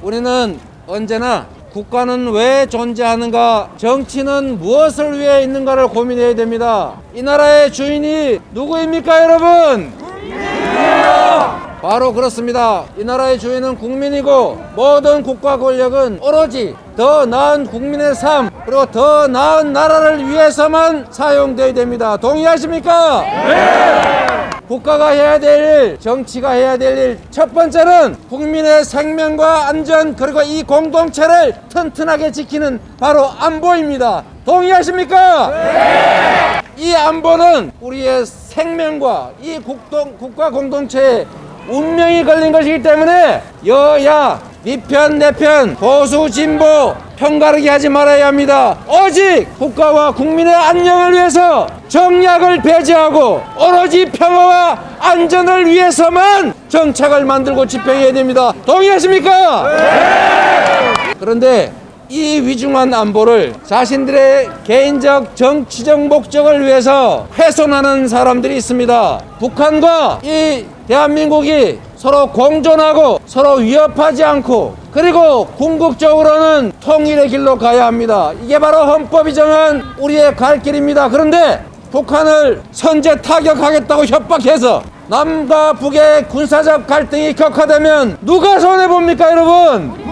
우리는 언제나 국가는 왜 존재하는가, 정치는 무엇을 위해 있는가를 고민해야 됩니다. 이 나라의 주인이 누구입니까, 여러분? 국민이요! 바로 그렇습니다. 이 나라의 주인은 국민이고, 모든 국가 권력은 오로지 더 나은 국민의 삶, 그리고 더 나은 나라를 위해서만 사용되어야 됩니다. 동의하십니까? 네! 국가가 해야 될 일, 정치가 해야 될 일, 첫 번째는 국민의 생명과 안전, 그리고 이 공동체를 튼튼하게 지키는 바로 안보입니다. 동의하십니까? 네! 이 안보는 우리의 생명과 이 국가 공동체의 운명이 걸린 것이기 때문에 여야, 네 편, 내 편, 보수, 진보 편가르기 하지 말아야 합니다. 오직 국가와 국민의 안녕을 위해서 정략을 배제하고 오로지 평화와 안전을 위해서만 정책을 만들고 집행해야 됩니다. 동의하십니까? 네! 그런데 이 위중한 안보를 자신들의 개인적 정치적 목적을 위해서 훼손하는 사람들이 있습니다. 북한과 이 대한민국이 서로 공존하고 서로 위협하지 않고, 그리고 궁극적으로는 통일의 길로 가야 합니다. 이게 바로 헌법이 정한 우리의 갈 길입니다. 그런데 북한을 선제 타격하겠다고 협박해서 남과 북의 군사적 갈등이 격화되면 누가 손해봅니까, 여러분?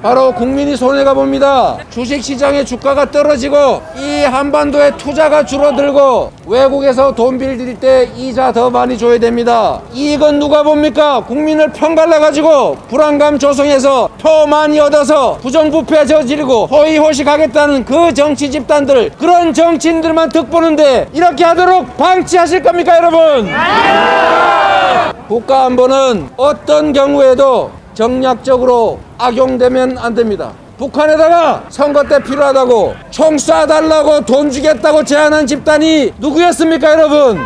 바로 국민이 손해가 봅니다. 주식시장의 주가가 떨어지고 이 한반도의 투자가 줄어들고 외국에서 돈 빌릴 때 이자 더 많이 줘야 됩니다. 이익은 누가 봅니까? 국민을 편갈라가지고 불안감 조성해서 표 많이 얻어서 부정부패 저지르고 호의호식하겠다는 그 정치 집단들, 그런 정치인들만 득보는데 이렇게 하도록 방치하실 겁니까, 여러분? 국가안보는 어떤 경우에도 정략적으로 악용되면 안 됩니다. 북한에다가 선거 때 필요하다고 총 쏴달라고 돈 주겠다고 제안한 집단이 누구였습니까, 여러분?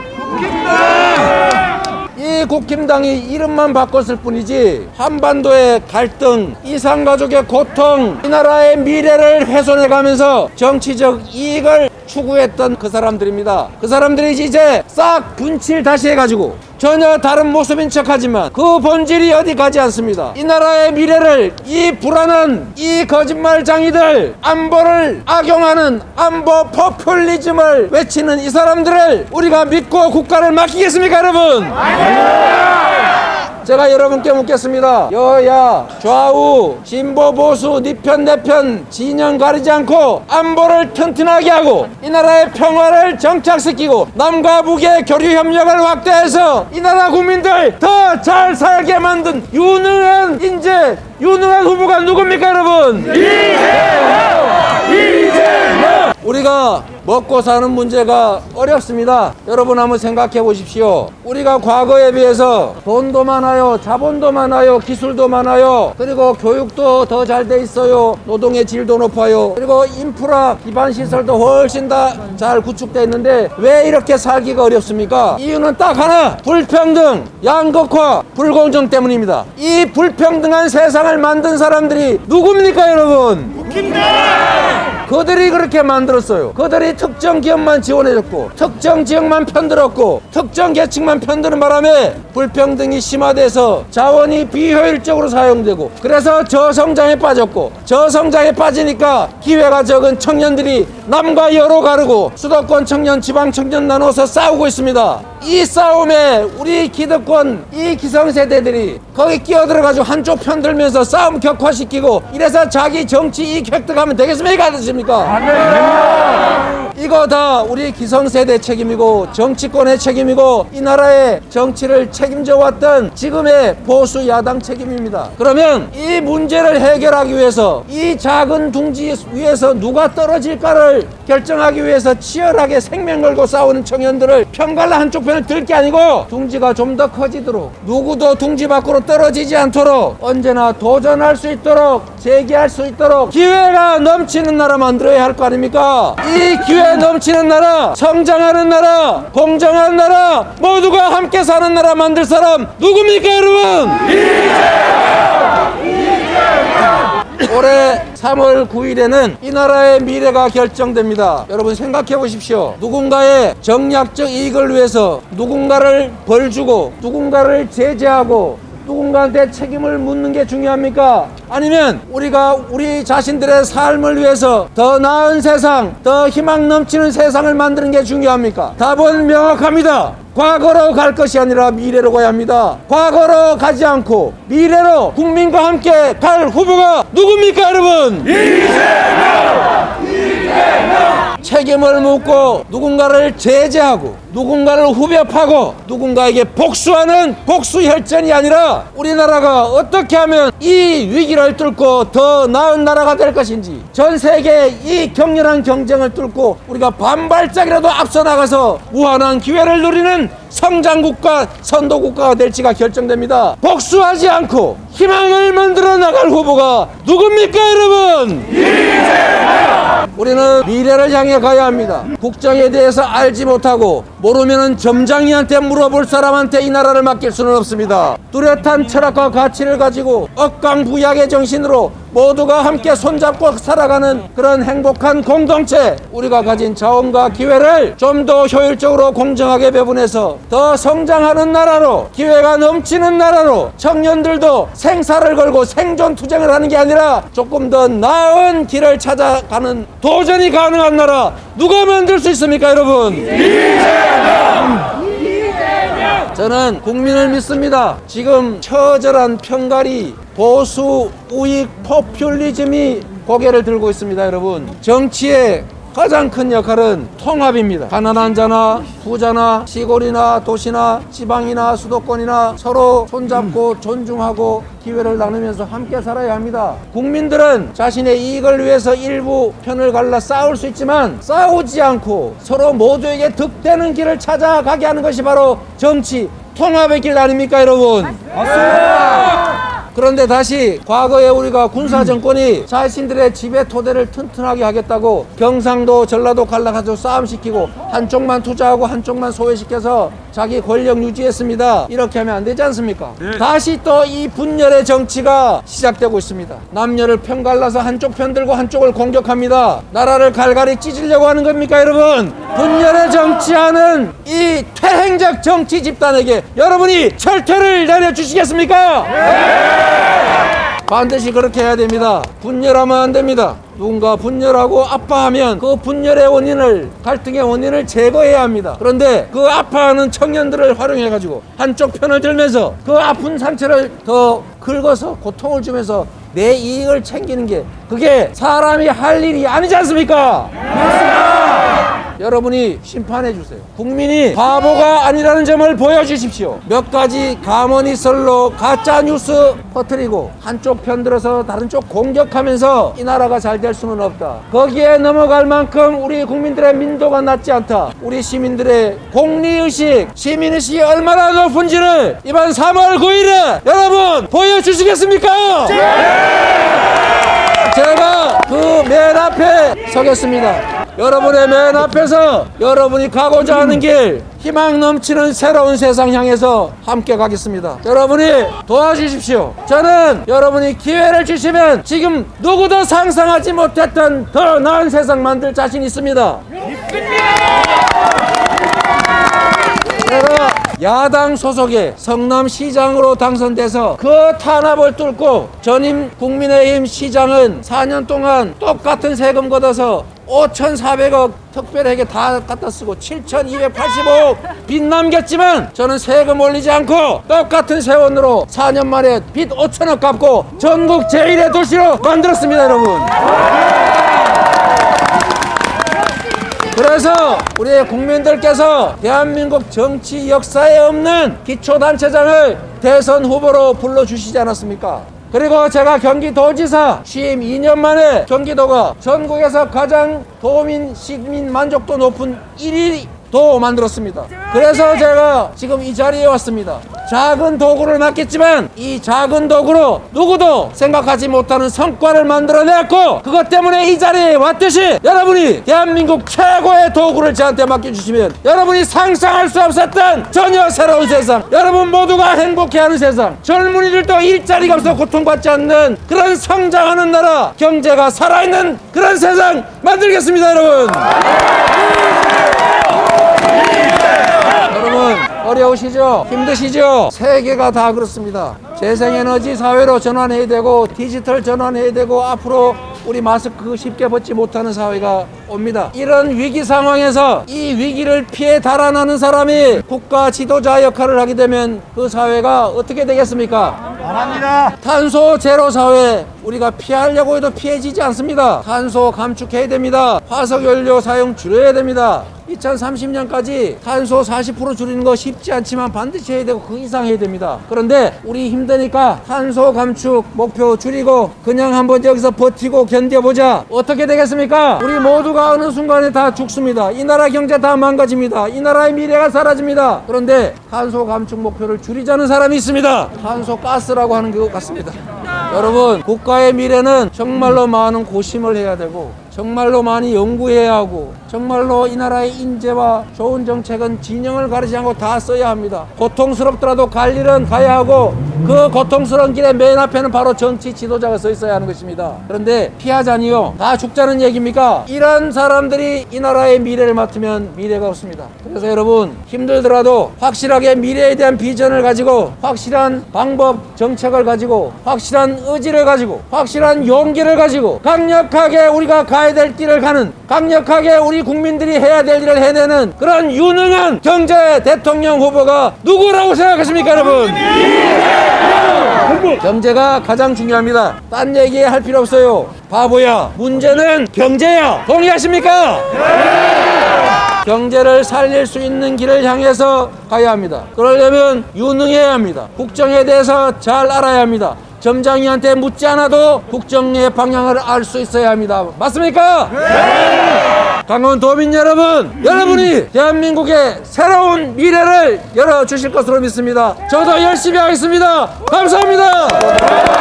이 국힘당이 이름만 바꿨을 뿐이지 한반도의 갈등, 이산가족의 고통, 이 나라의 미래를 훼손해가면서 정치적 이익을 추구했던 그 사람들입니다. 그 사람들이 이제 싹 분칠 다시 해가지고 전혀 다른 모습인 척하지만 그 본질이 어디 가지 않습니다. 이 나라의 미래를 이 불안한 이 거짓말장이들, 안보를 악용하는 안보 포퓰리즘을 외치는 이 사람들을 우리가 믿고 국가를 맡기겠습니까, 여러분? 제가 여러분께 묻겠습니다. 여야, 좌우, 진보, 보수, 네 편, 내 편 진영 가리지 않고 안보를 튼튼하게 하고 이 나라의 평화를 정착시키고 남과 북의 교류 협력을 확대해서 이 나라 국민들 더 잘 살게 만든 유능한 인재, 유능한 후보가 누굽니까, 여러분? 이재명! 우리가 먹고 사는 문제가 어렵습니다. 여러분 한번 생각해 보십시오. 우리가 과거에 비해서 돈도 많아요, 자본도 많아요, 기술도 많아요, 그리고 교육도 더 잘 돼 있어요, 노동의 질도 높아요, 그리고 인프라 기반 시설도 훨씬 다 잘 구축돼 있는데 왜 이렇게 살기가 어렵습니까? 이유는 딱 하나, 불평등, 양극화, 불공정 때문입니다. 이 불평등한 세상을 만든 사람들이 누굽니까, 여러분? 그들이 그렇게 만들었어요. 그들이 특정 기업만 지원해줬고 특정 지역만 편들었고 특정 계층만 편드는 바람에 불평등이 심화돼서 자원이 비효율적으로 사용되고, 그래서 저성장에 빠졌고, 저성장에 빠지니까 기회가 적은 청년들이 남과 여로 가르고 수도권 청년, 지방 청년 나눠서 싸우고 있습니다. 이 싸움에 우리 기득권, 이 기성세대들이 거기 끼어들어가지고 한쪽 편들면서 싸움 격화시키고 이래서 자기 정치 이익 획득하면 되겠습니까? 안 되십니까? 이거 다 우리 기성세대 책임이고 정치권의 책임이고 이 나라의 정치를 책임져 왔던 지금의 보수 야당 책임입니다. 그러면 이 문제를 해결하기 위해서 이 작은 둥지 위에서 누가 떨어질까를 결정하기 위해서 치열하게 생명 걸고 싸우는 청년들을 편갈라 한쪽 편을 들 게 아니고 둥지가 좀 더 커지도록, 누구도 둥지 밖으로 떨어지지 않도록 언제나 도전할 수 있도록, 재기할 수 있도록 기회가 넘치는 나라 만들어야 할 거 아닙니까? 이 기회 넘치는 나라, 성장하는 나라, 공정한 나라, 모두가 함께 사는 나라 만들 사람 누굽니까, 여러분? 올해 3월 9일에는 이 나라의 미래가 결정됩니다. 여러분 생각해 보십시오. 누군가의 정략적 이익을 위해서 누군가를 벌주고 누군가를 제재하고 누군가한테 책임을 묻는 게 중요합니까? 아니면 우리가 우리 자신들의 삶을 위해서 더 나은 세상, 더 희망 넘치는 세상을 만드는 게 중요합니까? 답은 명확합니다. 과거로 갈 것이 아니라 미래로 가야 합니다. 과거로 가지 않고 미래로 국민과 함께 갈 후보가 누굽니까, 여러분? 책임을 묻고 누군가를 제재하고 누군가를 후벼파고 누군가에게 복수하는 복수혈전이 아니라 우리나라가 어떻게 하면 이 위기를 뚫고 더 나은 나라가 될 것인지, 전 세계의 이 격렬한 경쟁을 뚫고 우리가 반발짝이라도 앞서 나가서 무한한 기회를 누리는 성장국가, 선도국가가 될지가 결정됩니다. 복수하지 않고 희망을 만들어 나갈 후보가 누굽니까, 여러분? 우리는 미래를 향해 가야 합니다. 국정에 대해서 알지 못하고 모르면은 점장이한테 물어볼 사람한테 이 나라를 맡길 수는 없습니다. 뚜렷한 철학과 가치를 가지고 억강부약의 정신으로 모두가 함께 손잡고 살아가는 그런 행복한 공동체, 우리가 가진 자원과 기회를 좀 더 효율적으로 공정하게 배분해서 더 성장하는 나라로, 기회가 넘치는 나라로, 청년들도 생사를 걸고 생존 투쟁을 하는 게 아니라 조금 더 나은 길을 찾아가는 도전이 가능한 나라, 누가 만들 수 있습니까, 여러분? 저는 국민을 믿습니다. 지금 처절한 편갈이, 보수, 우익, 포퓰리즘이 고개를 들고 있습니다, 여러분. 정치의 가장 큰 역할은 통합입니다. 가난한 자나 부자나 시골이나 도시나 지방이나 수도권이나 서로 손잡고 존중하고 기회를 나누면서 함께 살아야 합니다. 국민들은 자신의 이익을 위해서 일부 편을 갈라 싸울 수 있지만 싸우지 않고 서로 모두에게 득되는 길을 찾아가게 하는 것이 바로 정치, 통합의 길 아닙니까, 여러분? 맞습니다. 그런데 다시 과거에 우리가 군사정권이 자신들의 지배 토대를 튼튼하게 하겠다고 경상도 전라도 갈라가지고 싸움시키고 한쪽만 투자하고 한쪽만 소외시켜서 자기 권력 유지했습니다. 이렇게 하면 안 되지 않습니까? 네. 다시 또 이 분열의 정치가 시작되고 있습니다. 남녀를 편갈라서 한쪽 편 들고 한쪽을 공격합니다. 나라를 갈갈이 찢으려고 하는 겁니까, 여러분? 분열의 정치하는 이 퇴행적 정치 집단에게 여러분이 철퇴를 내려주시겠습니까? 네! 반드시 그렇게 해야 됩니다. 분열하면 안 됩니다. 누군가 분열하고 아파하면 그 분열의 원인을, 갈등의 원인을 제거해야 합니다. 그런데 그 아파하는 청년들을 활용해가지고 한쪽 편을 들면서 그 아픈 상처를 더 긁어서 고통을 주면서 내 이익을 챙기는 게, 그게 사람이 할 일이 아니지 않습니까? 여러분이 심판해 주세요. 국민이 바보가 아니라는 점을 보여주십시오. 몇 가지 가머니 썰로 가짜 뉴스 퍼뜨리고 한쪽 편들어서 다른 쪽 공격하면서 이 나라가 잘 될 수는 없다. 거기에 넘어갈 만큼 우리 국민들의 민도가 낮지 않다. 우리 시민들의 공리의식, 시민의식이 얼마나 높은지를 이번 3월 9일에 여러분 보여주시겠습니까? 제가 그 맨 앞에 서겠습니다. 여러분의 맨 앞에서 여러분이 가고자 하는 길, 희망 넘치는 새로운 세상 향해서 함께 가겠습니다. 여러분이 도와주십시오. 저는 여러분이 기회를 주시면 지금 누구도 상상하지 못했던 더 나은 세상 만들 자신 있습니다. 제가 야당 소속의 성남시장으로 당선돼서 그 탄압을 뚫고 전임 국민의힘 시장은 4년 동안 똑같은 세금 걷어서 5,400억 특별하게 다 갖다 쓰고 7,285억 빚 남겼지만 저는 세금 올리지 않고 똑같은 세원으로 4년 만에 빚 5천억 갚고 전국 제1의 도시로 만들었습니다, 여러분. 그래서 우리 국민들께서 대한민국 정치 역사에 없는 기초단체장을 대선 후보로 불러주시지 않았습니까? 그리고 제가 경기도지사 취임 2년 만에 경기도가 전국에서 가장 도민 시민 만족도 높은 1위 도 만들었습니다. 그래서 제가 지금 이 자리에 왔습니다. 작은 도구를 맡겼지만 이 작은 도구로 누구도 생각하지 못하는 성과를 만들어냈고, 그것 때문에 이 자리에 왔듯이 여러분이 대한민국 최고의 도구를 저한테 맡겨주시면 여러분이 상상할 수 없었던 전혀 새로운 세상, 여러분 모두가 행복해하는 세상, 젊은이들도 일자리가 없어 고통받지 않는 그런 성장하는 나라, 경제가 살아있는 그런 세상 만들겠습니다, 여러분. 여러분, 어려우시죠? 힘드시죠? 세계가 다 그렇습니다. 재생에너지 사회로 전환해야 되고 디지털 전환해야 되고 앞으로 우리 마스크 쉽게 벗지 못하는 사회가 옵니다. 이런 위기 상황에서 이 위기를 피해 달아나는 사람이 국가 지도자 역할을 하게 되면 그 사회가 어떻게 되겠습니까? 바랍니다. 탄소 제로 사회 우리가 피하려고 해도 피해지지 않습니다. 탄소 감축해야 됩니다. 화석 연료 사용 줄여야 됩니다. 2030년까지 탄소 40% 줄이는 거 쉽지 않지만 반드시 해야 되고 그 이상 해야 됩니다. 그런데 우리 힘드니까 탄소 감축 목표 줄이고 그냥 한번 여기서 버티고 견뎌보자. 어떻게 되겠습니까? 우리 모두가 어느 순간에 다 죽습니다. 이 나라 경제 다 망가집니다. 이 나라의 미래가 사라집니다. 그런데 탄소 감축 목표를 줄이자는 사람이 있습니다. 탄소 가스라고 하는 것 같습니다. 여러분, 국가의 미래는 정말로 많은 고심을 해야 되고 정말로 많이 연구해야 하고 정말로 이 나라의 인재와 좋은 정책은 진영을 가리지 않고 다 써야 합니다. 고통스럽더라도 갈 일은 가야 하고 그 고통스러운 길의 맨 앞에는 바로 정치 지도자가 서 있어야 하는 것입니다. 그런데 피하자니요, 다 죽자는 얘기입니까? 이런 사람들이 이 나라의 미래를 맡으면 미래가 없습니다. 그래서 여러분, 힘들더라도 확실하게 미래에 대한 비전을 가지고 확실한 방법 정책을 가지고 확실한 의지를 가지고 확실한 용기를 가지고 강력하게 우리가 가야 될 길을 가는, 강력하게 우리 국민들이 해야 될 일을 해내는 그런 유능한 경제 대통령 후보가 누구라고 생각하십니까, 여러분? 경제가 가장 중요합니다. 딴 얘기 할 필요 없어요. 바보야, 문제는 경제야. 동의하십니까? 경제를 살릴 수 있는 길을 향해서 가야 합니다. 그러려면 유능해야 합니다. 국정에 대해서 잘 알아야 합니다. 점장이한테 묻지 않아도 국정의 방향을 알 수 있어야 합니다. 맞습니까? 네! 강원도민 여러분, 여러분이 대한민국의 새로운 미래를 열어주실 것으로 믿습니다. 저도 열심히 하겠습니다. 감사합니다.